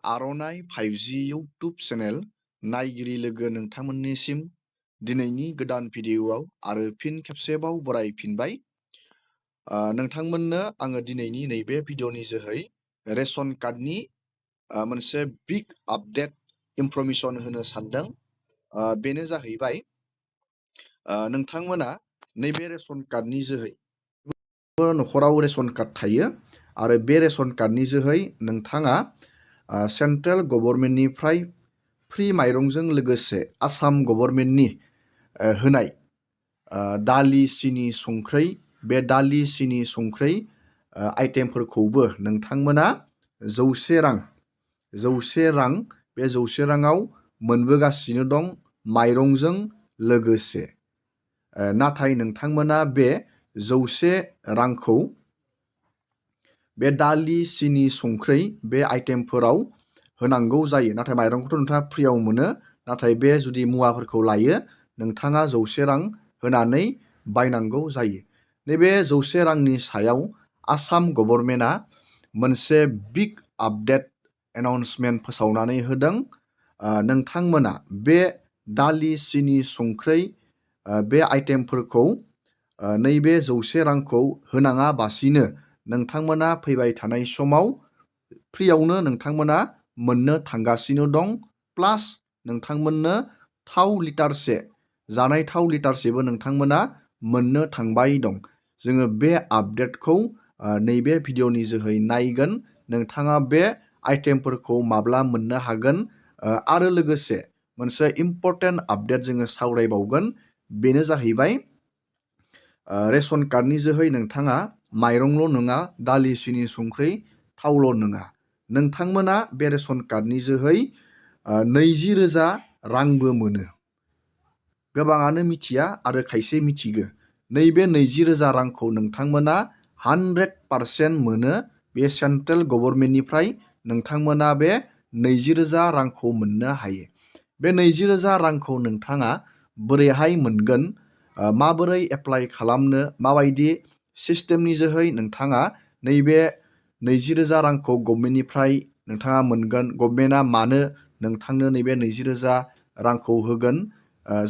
आर'नाइ 5G YouTube channel नायगिरि लोगो नोंथांमोननिसिम दिनैनि गोदान भिडिअ'आव आरो फिन खेबसेबाव बरायफिनबाय। नोंथांमोननो आङो दिनैनि नैबे भिडिअ'नि जोहै रेशन कार्डनि मोनसे बिग आपडेट इनफरमेसन होनो सानदों। बेनो जाहैबाय नोंथांमोना नैबे रेशन कार्डनि जोहै न'खराव रेशन कार्ड थायो आरो बे रेशन कार्डनि जोहै नोंथाङा सेन्ट्रेल गभर्नमेन्टनिफ्राय फ्रि माइरंजों लोगोसे आसाम गभर्नमेन्टनि होनाय दालि सिनि संख्रै बे दालि सिनि संख्रै आइटेमफोरखौबो नोंथांमोना 100 रां बे 100 राङाव मोनबोगासिनो दं माइरंजों लोगोसे। नाथाय नोंथांमोना बे 100 रांखौ बे दालि सिनि संख्रै बे आइटेमफोराव होनांगौ जायो। नाथाय माइरंखौथ' नोंथाङा फ्रियाव मोनो, नाथाय बे जुदि मुवाफोरखौ लायो नोंथाङा 100 रां होनानै बायनांगौ जायो। नैबे 100 रांनि सायाव आसाम गभर्नमेन्टआ मोनसे बिग आपडेट एनाउन्समेन्ट फोसावनानै होदों। नोंथांमोना बे दालि सिनि संख्रै बे आइटेमफोरखौ नैबे 100 रांखौ होनाङाबासिनो नोंथांमोना फैबाय थानाय समाव फ्रियावनो नोंथांमोना मोननो थांगासिनो दं। प्लास नोंथांमोननो थाव लिटारसे, जानाय थाव लिटारसेबो नोंथांमोना मोननो थांबाय दं। जोङो बे आपडेटखौ नैबे भिडिअ'नि जोहै नायगोन। नोंथाङा बे आइटेमफोरखौ माब्ला मोननो हागोन आरो लोगोसे मोनसे इम्पर्टेन्ट आपडेट जोङो सावरायबावगोन। बेनो जाहैबाय रेशन कार्डनि जोहै नोंथाङा माइरंल' नङा, दालि सिनि संख्रै थावल' नङा, नोंथांमोना बे रेशन कार्डनि जोहै 20,000 रांबो मोनो। गोबाङानो मिथिया आरो खायसे मिथिगो। नैबे 20,000 रांखौ नोंथांमोना 100% मोनो। बे सेन्ट्रेल गभर्नमेन्टनिफ्राय नोंथांमोना बे 20,000 रांखौ मोननो हायो। बे 20,000 रांखौ नोंथाङा बोरैहाय मोनगोन, माबोरै एप्लाइ खालामनो, माबायदि सिस्टेमनि जोहै नोंथाङा नैबे 20,000 रांखौ गभर्नमेन्टनिफ्राय नोंथाङा मोनगोन, गभर्नमेन्टआ मानो नोंथांनो नैबे 20,000 रांखौ होगोन,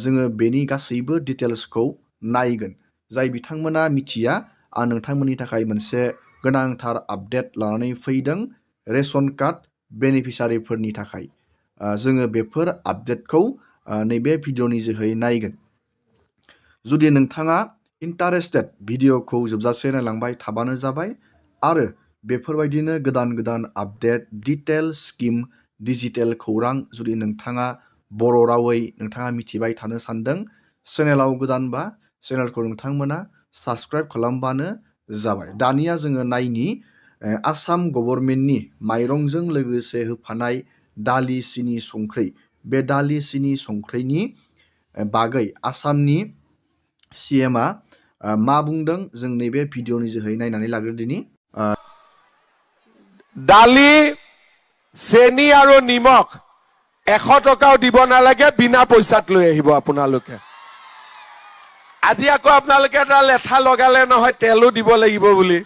जोङो बेनि गासैबो डिटेल्सखौ नायगोन। जाय बिथांमोना मिथिया, आं नोंथांमोननि थाखाय मोनसे गोनांथार आपडेट लानानै फैदों रेशन कार्ड बेनिफिसारिफोरनि थाखाय। जोङो बेफोर आपडेटखौ नैबे भिडिअ'नि जोहै नायगोन। जुदि नोंथाङा इन्टारेस्टेड, भिडिअ'खौ जोबजासे नायलांबाय थाबानो जाबाय आरो बेफोरबायदिनो गोदान गोदान आपडेट, डिटेल स्किम, डिजिटेल खौरां जुदि नोंथाङा बर' रावै नोंथाङा मिथिबाय थानो सानदों, चेनेलाव गोदानबा चेनेलखौ नोंथांमोना साबस्क्राइब खालामबानो जाबाय। दानिया जोङो नायनि आसाम गभर्नमेन्टनि माइरंजों लोगोसे होफानाय दालि सिनि संख्रै, बे दालि सिनि संख्रैनि बागै आसामनि CMआ मा बुंदों, जों नैबे भिडिअ'नि जोहै नायनानै लाग्रोदिनि। दाলি, চেনি আৰু নিমখ 100 টকাও দিব নালাগে, বিনা পইচাত লৈ আহিব আপোনালোকে। আজি আকৌ আপোনালোকে এটা লেঠা লগালে নহয় তেলো দিব লাগিব বুলি।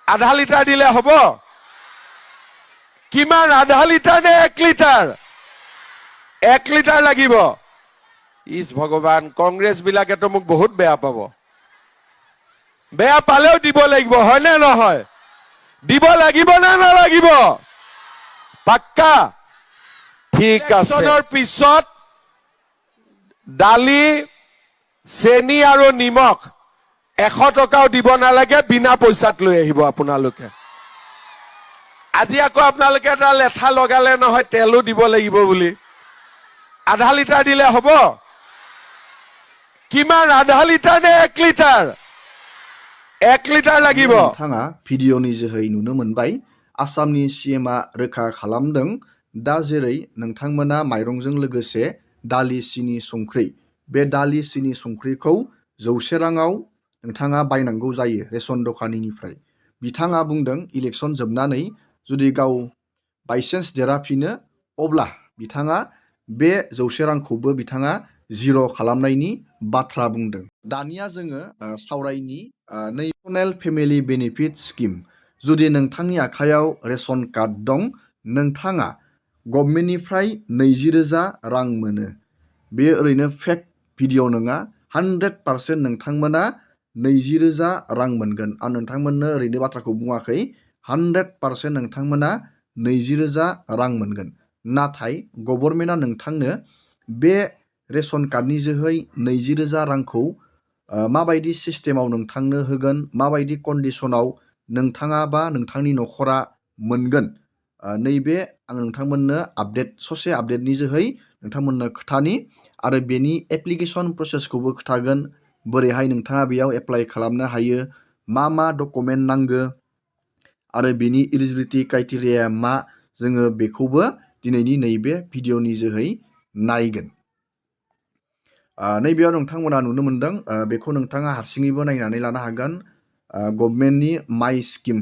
আধা লিটাৰ দিলে হ'ব? কিমান, আধা লিটাৰ নে 1 লিটাৰ? 1 লিটাৰ লাগিব। ইছ ভগৱান, কংগ্ৰেছ বিলাকেতো মোক বহুত বেয়া পাব। বেয়া পালেও দিব লাগিব, হয় নে নহয়? দিব লাগিব না নালাগিব? পাক্কা? ঠিক আছে। ইলেকশ্যনৰ পিছত দালি, চেনি আৰু নিমখ 100 টকাও দিব নালাগে, বিনা পইচাত লৈ আহিব আপোনালোকে। আজি আকৌ আপোনালোকে এটা লেঠা লগালে নহয় তেলো দিব লাগিব বুলি। আধা লিটাৰ দিলে হ'ব? কিমান, আধা লিটাৰ নে 1 লিটাৰ? 1 লিটাৰ লাগিব। नोंथाङा भिडिअ'नि जोहै नुनो मोनबाय आसामनि CMआ रोखा खालामदों। दा जेरै नोंथांमोना माइरंजों लोगोसे दालि सिनि संख्रै, बे दालि सिनि संख्रिखौ 100 राङाव नोंथाङा बायनांगौ जायो रेशन दखानिनिफ्राय। बिथाङा बुंदों इलेक्सन जोबनानै जुदि गाव बायसान्स देरहाफिनो अब्ला बिथाङा बे 100 रांखौबो बिथाङा जिर' खालामनायनि बाथ्रा बुंदों। दानिया जोङो सावरायनि नेशनेल फेमिलि बेनिफिट स्किम। जुदि नोंथांनि आखायाव रेशन कार्ड दं, नोंथाङा गभर्नमेन्टनिफ्राय 20,000 रां मोनो। बेयो ओरैनो फेक भिडिअ नङा। 100% नोंथांमोना 20,000 रां मोनगोन। आं नोंथांमोननो ओरैनो बाथ्राखौ बुङाखै। 100% नोंथांमोना 20,000 रां मोनगोन। नाथाय गभर्नमेन्टआ नोंथांनो बे रेशन कार्डनि जोहै 20,000 रांखौ माबायदि सिस्टेमाव नोंथांनो होगोन, माबायदि कन्डिसनाव नोंथाङा बा नोंथांनि न'खरा मोनगोन, नैबे आं नोंथांमोननो ससे आपडेटनि जोहै नोंथांमोननो खोथानि आरो बेनि एप्लिकेसन प्रसेसखौबो खोथागोन। बोरैहाय नोंथाङा बेयाव एप्लाइ खालामनो हायो, मा डकुमेन्ट नांगो आरो बेनि इलिजिबिलिटि क्राइटेरिया मा, जोङो बेखौबो दिनैनि नैबे भिडिअनि जोहै नायगोन। नैबेयाव नोंथांमोना नुनो मोनदों, बेखौ नोंथाङा हारसिङैबो नायनानै लानो हागोन। गभर्नमेन्टनि माइ स्किम,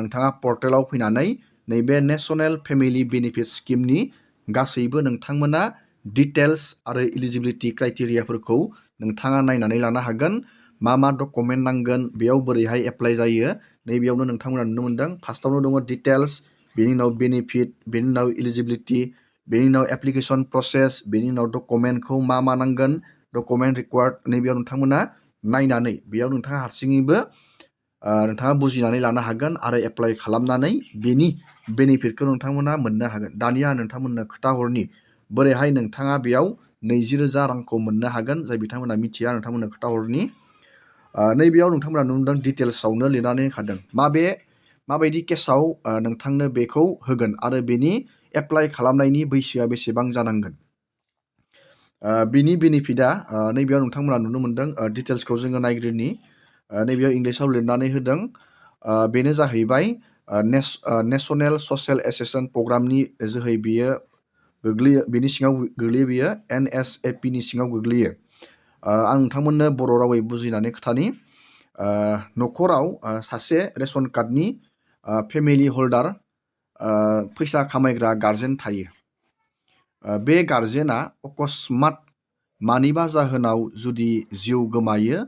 नोंथाङा पर्टेलाव फैनानै नैबे नेशनेल फेमिलि बेनिफिट स्किमनि गासैबो नोंथांमोना डिटेल्स आरो इलिजिबिलिटि क्राइटेरियाफोरखौ नोंथाङा नायनानै लानो हागोन। मा डकुमेन्ट नांगोन, बेयाव बोरैहाय एप्लाइ जायो, नैबेयावनो नोंथांमोना नुनो मोनदों। फार्स्टआवनो दङ डिटेल्स, बेनि उनाव बेनिफिट, बेनि उनाव इलिजिबिलिटि, बेनि उनाव एप्लिकेसन प्रसेस, बेनि उनाव डकुमेन्टखौ मा नांगोन, डकुमेन्ट रिक्वायर्ड। नैबेयाव नोंथांमोना नायनानै बेयाव नोंथाङा हारसिङैबो नोंथाङा बुजिनानै लानो हागोन आरो एप्लाइ खालामनानै बेनि बेनिफिटखौ नोंथांमोना मोननो हागोन। दानिया नोंथांमोननो खोथाहरनि बोरैहाय नोंथाङा बेयाव 20,000 रांखौ मोननो हागोन। जाय बिथांमोना मिथिया, नोंथांमोननो खोथाहरनि। नैबेयाव नोंथांमोना नुनो मोनदों डिटेल्सआवनो लिरनानै होखादों माबायदि केसाव नोंथांनो बेखौ होगोन आरो बेनि एप्लाइ खालामनायनि बैसोआ बेसेबां जानांगोन। बिनि बेनिफिटआ नैबेयाव नोंथांमोना नुनो मोनदों। डिटेल्सखौ जोङो नायग्रोनि। नैबेयाव इंलिसाव लिरनानै होदों। बेनो जाहैबाय नेशनेल ससियेल एसिस्टेन्स प्रग्रामनि जोहै बियो गोग्लैयो, बिनि सिङाव गोग्लैयो, बियो NSAPनि सिङाव गोग्लैयो। आं नोंथांमोननो बर' रावै बुजिनानै खोथानि। न'खराव सासे रेशन कार्डनि फेमिलि हल्डार, फैसा खामायग्रा गारजेन थायो। बे गारजेना अकस्मात मानिबा जाहोनाव जुदि जिउ गोमायो,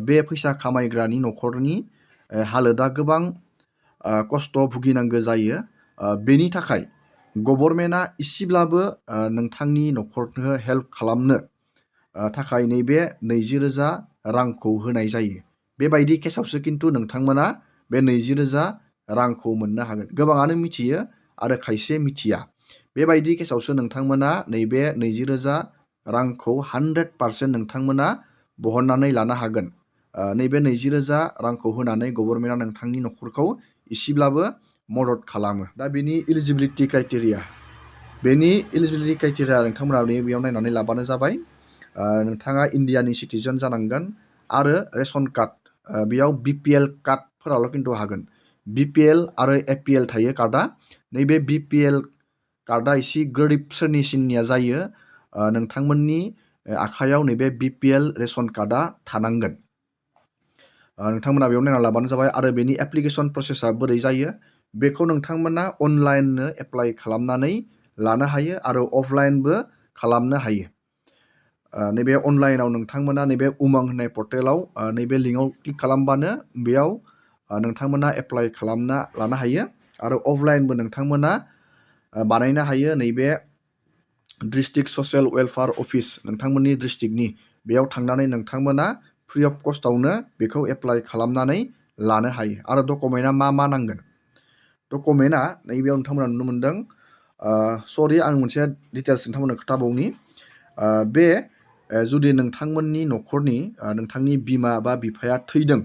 बे फैसा खामायग्रानि न'खरनि हालोदा गोबां खस्थ' भुगिनांगौ जायो। बेनि थाखाय गभर्नमेन्टआ इसेब्लाबो नोंथांनि न'खरनो हेल्प खालामनो थाखाय नैबे 20,000 रांखौ होनाय जायो। बेबायदि केसावसो खिन्थु नोंथांमोना बे 20,000 रांखौ मोननो हागोन। गोबाङानो मिथियो आरो खायसे मिथिया। बेबायदि केसावसो नोंथांमोना नैबे 20,000 रांखौ 100% नोंथांमोना बहननानै लानो हागोन। नैबे 20,000 रांखौ होनानै गभर्नमेन्टआ नोंथांनि न'खरखौ इसेब्लाबो मदद खालामो। दा बेनि इलिजिबिलिटि क्राइटेरिया, नोंथांमोना बेयाव नायनानै लाबानो जाबाय। नोंथाङा इन्डियानि सिटिजेन जानांगोन आरो रेशन कार्ड, बेयाव BPL कार्डफोराल' खिन्थु हागोन। BPL आरो APL थायो कार्डआ। नैबे BPL कार्डआ एसे गोरिब सोरनिसिननिया जायो। नोंथांमोननि आखायाव नैबे BPL रेशन कार्डआ थानांगोन। नोंथांमोना बेयाव नायना लाबानो जाबाय। आरो बेनि एप्लिकेसन प्रसेसा बोरै जायो, बेखौ नोंथांमोना अनलाइननो एप्लाइ खालामनानै लानो हायो आरो अफलाइनबो खालामनो हायो। नैबे अनलाइनाव नोंथांमोना नैबे उमां होननाय पर्टेलाव नैबे लिंकआव क्लिक खालामबानो बेयाव नोंथांमोना एप्लाइ खालामना लानो हायो। आरो अफलाइनबो नोंथांमोना बानायनो हायो। नैबे डिस्ट्रिक्ट ससियेल वेलफेयार अफिस, नोंथांमोननि डिस्ट्रिक्टनि, बेयाव थांनानै नोंथांमोना फ्रि अफ कस्टआवनो बेखौ एप्लाइ खालामनानै लानो हायो। आरो डकुमेन्टआ मा नांगोन, डकुमेन्टआ नैबेयाव नोंथांमोना नुनो मोनदों। सरि, आं मोनसे डिटेल्स नोंथांमोननो खोथाबावनि। बे जुदि नोंथांमोननि न'खरनि नोंथांनि बिमा बा बिफाया थैदों,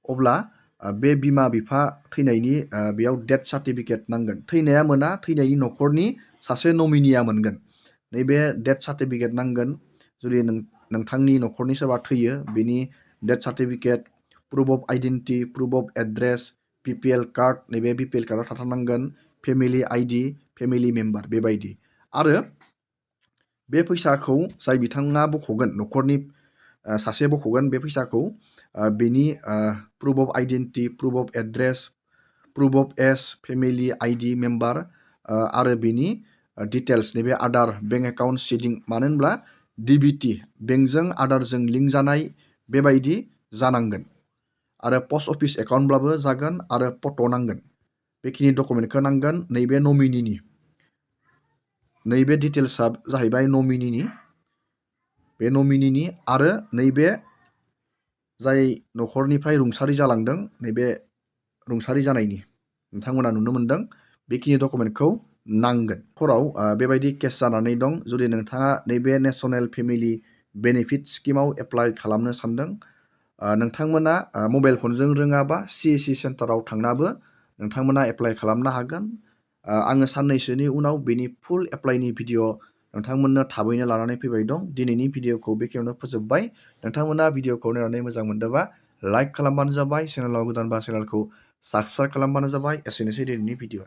अब्ला बे बिमा बिफा थैनायनि बेयाव डेथ सार्टिफिकेट नांगोन। थैनाया मोना, थैनायनि न'खरनि सासे नमिनिया मोनगोन। नैबे डेथ सार्टिफिकेट नांगोन। जुदि नोंथांनि न'खरनि सोरबा थैयो, बेनि death certificate, proof of identity, proof of address, BPL card, नैबे BPL कार्डआ थाथारनांगोन। फेमिलि ID, फेमिलि मेम्बार, बेबायदि। आरो बे फैसाखौ जाय बिथाङा बख'गोन, न'खरनि सासे बख'गोन बे फैसाखौ, बेनि proof of identity, proof of address, proof of age, family ID member, आरो बेनि डिटेल्स, नैबे आधार, बेंक एकाउन्ट सिडिं, मानो होनब्ला DBT, बेंकजों आधारजों लिंक जानाय, बेबायदि जानांगोन। आरो पस्ट अफिस एकाउन्टब्लाबो जागोन। आरो फट' नांगोन। बेखिनि डकुमेन्टखौ नांगोन। नैबे नमिनिनि नैबे डिटेल्सआ जाहैबाय नमिनिनि, बे नमिनिनि आरो नैबे जाय न'खरनिफ्राय रुंसारि जालांदों नैबे रुंसारि जानायनि नोंथांमोना नुनो मोनदों बेखिनि डकुमेन्टखौ नांगोन। न'खराव बेबायदि केस जानानै दं, जुदि नोंथाङा नैबे नेशनेल फेमिलि बेनिफिट स्किमाव एप्लाइ खालामनो सानदों, नोंथांमोना मबाइल फनजों रोङाबा CSC सेन्टाराव थांनाबो नोंथांमोना एप्लाइ खालामनो हागोन। आङो साननैसोनि उनाव बेनि फुल एप्लाइनि भिडिअ नोंथांमोननो थाबैनो लानानै फैबाय दं। दिनैनि भिडिअखौ बेखिनियावनो फोजोबबाय। नोंथांमोना भिडिअखौ नायनानै मोजां मोनदोंबा लाइक खालामबानो जाबाय, चेनेलाव गोदानबा चेनेलखौ साबस्क्राइब खालामबानो जाबाय। एसेनोसै दिनैनि भिडिअ।